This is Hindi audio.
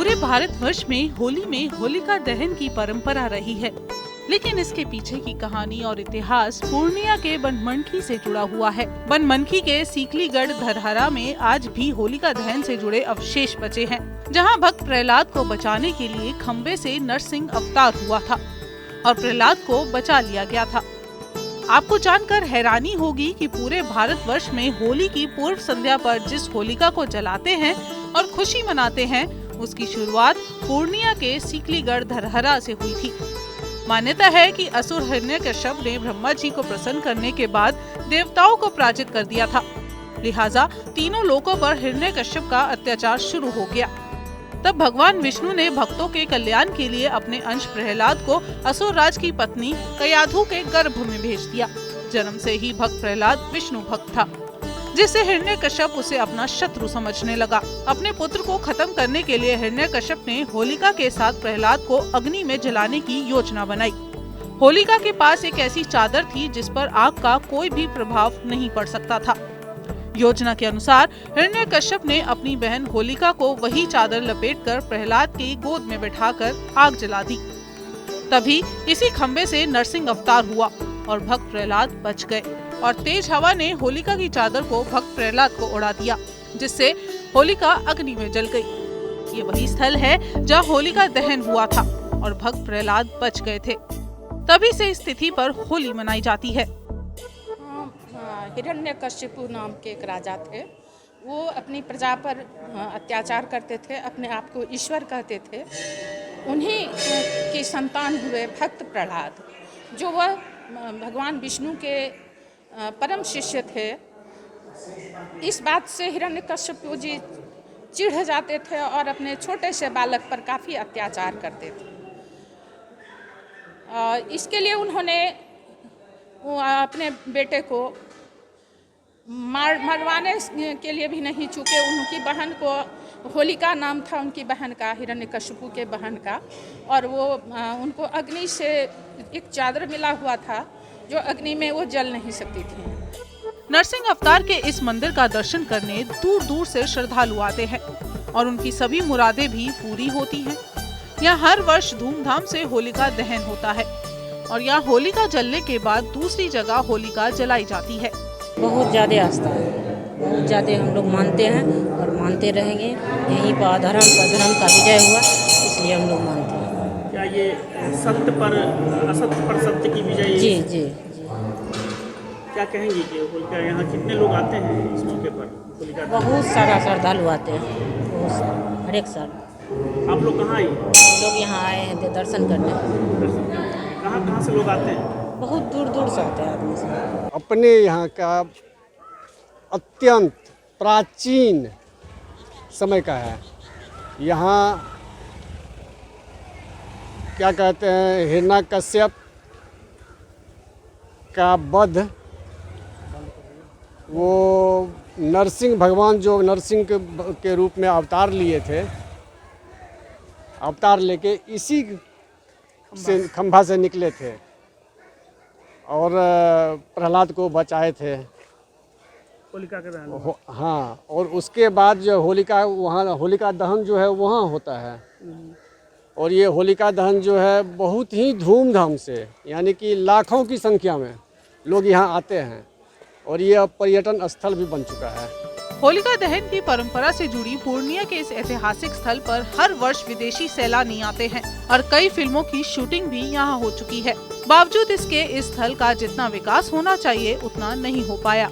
पूरे भारतवर्ष में होली में होलिका दहन की परंपरा रही है, लेकिन इसके पीछे की कहानी और इतिहास पूर्णिया के बनमनखी से जुड़ा हुआ है। बनमनखी के सीकलीगढ़ धरहरा में आज भी होलिका दहन से जुड़े अवशेष बचे हैं, जहां भक्त प्रहलाद को बचाने के लिए खंबे से नरसिंह अवतार हुआ था और प्रहलाद को बचा लिया गया था। आपको जानकर हैरानी होगी कि पूरे भारतवर्ष में होली की पूर्व संध्या पर जिस होलिका को जलाते हैं और खुशी मनाते हैं, उसकी शुरुआत पूर्णिया के सीकलीगढ़ धरहरा से हुई थी। मान्यता है कि असुर हिरण्यकश्यप ने ब्रह्मा जी को प्रसन्न करने के बाद देवताओं को पराजित कर दिया था, लिहाजा तीनों लोकों पर हिरण्यकश्यप का अत्याचार शुरू हो गया। तब भगवान विष्णु ने भक्तों के कल्याण के लिए अपने अंश प्रहलाद को असुर राज की पत्नी कयाधु के गर्भ में भेज दिया। जन्म से ही भक्त प्रहलाद विष्णु भक्त था, जिससे हिरण्यकश्यप उसे अपना शत्रु समझने लगा। अपने पुत्र को खत्म करने के लिए हिरण्यकश्यप ने होलिका के साथ प्रहलाद को अग्नि में जलाने की योजना बनाई। होलिका के पास एक ऐसी चादर थी जिस पर आग का कोई भी प्रभाव नहीं पड़ सकता था। योजना के अनुसार हिरण्यकश्यप ने अपनी बहन होलिका को वही चादर लपेटकर प्रहलाद की गोद में बैठाकर आग जला दी। तभी इसी खंबे से नरसिंह अवतार हुआ और भक्त प्रहलाद बच गए और तेज हवा ने होलिका की चादर को भक्त प्रहलाद को उड़ा दिया, जिससे होलिका अग्नि में जल गई। ये वही स्थल है जहाँ होलिका दहन हुआ था और भक्त प्रहलाद बच गए थे। तभी से इस तिथि पर होली मनाई जाती है। हिरण्यकश्यपु नाम के एक राजा थे। वो अपनी प्रजा पर अत्याचार करते थे, अपने आप को ईश्वर कहते थे। उन्हीं की संतान हुए भक्त प्रहलाद, जो वह भगवान विष्णु के परम शिष्य थे। इस बात से हिरण्यकश्यपु जी चिढ़ जाते थे और अपने छोटे से बालक पर काफ़ी अत्याचार करते थे। इसके लिए उन्होंने अपने बेटे को मरवाने के लिए भी नहीं चूके। उनकी बहन को, होलिका नाम था उनकी बहन का, हिरण्यकश्यपु के बहन का, और वो उनको अग्नि से एक चादर मिला हुआ था जो अग्नि में वो जल नहीं सकती थी। नरसिंह अवतार के इस मंदिर का दर्शन करने दूर दूर से श्रद्धालु आते हैं और उनकी सभी मुरादें भी पूरी होती हैं। यहाँ हर वर्ष धूमधाम से होलिका दहन होता है और यहाँ होलिका जलने के बाद दूसरी जगह होलिका जलाई जाती है। बहुत ज़्यादा आस्था है, बहुत ज़्यादा हम लोग मानते हैं और मानते रहेंगे। यहीं पर अधर्म पर धर्म का विजय हुआ, इसलिए हम लोग मानते हैं। क्या ये सत्य पर असत्य पर सत्य की विजय? जी जी। क्या कहेंगी कि होलिका यहाँ कितने लोग आते हैं इस मौके पर? होलिका बहुत सारा श्रद्धालु आते हैं, बहुत सारा, हर एक साल। आप लोग कहाँ आए? हम लोग यहाँ आए हैं दर्शन करने। कहाँ कहाँ से लोग आते हैं? बहुत दूर दूर से आते हैं आदमी से। अपने यहाँ का अत्यंत प्राचीन समय का है। यहाँ क्या कहते हैं, हिरण्यकश्यप का वध, वो नरसिंह भगवान जो नरसिंह के रूप में अवतार लिए थे, अवतार लेके इसी से खंभा से निकले थे और प्रहलाद को बचाए थे होलिका के दहन। हाँ, और उसके बाद जो होलिका, वहाँ होलिका दहन जो है वहाँ होता है। और ये होलिका दहन जो है बहुत ही धूमधाम से, यानी कि लाखों की संख्या में लोग यहाँ आते हैं और ये अब पर्यटन स्थल भी बन चुका है। होलिका दहन की परंपरा से जुड़ी पूर्णिया के इस ऐतिहासिक स्थल पर हर वर्ष विदेशी सैलानी आते हैं और कई फिल्मों की शूटिंग भी यहाँ हो चुकी है। बावजूद इसके इस स्थल का जितना विकास होना चाहिए उतना नहीं हो पाया।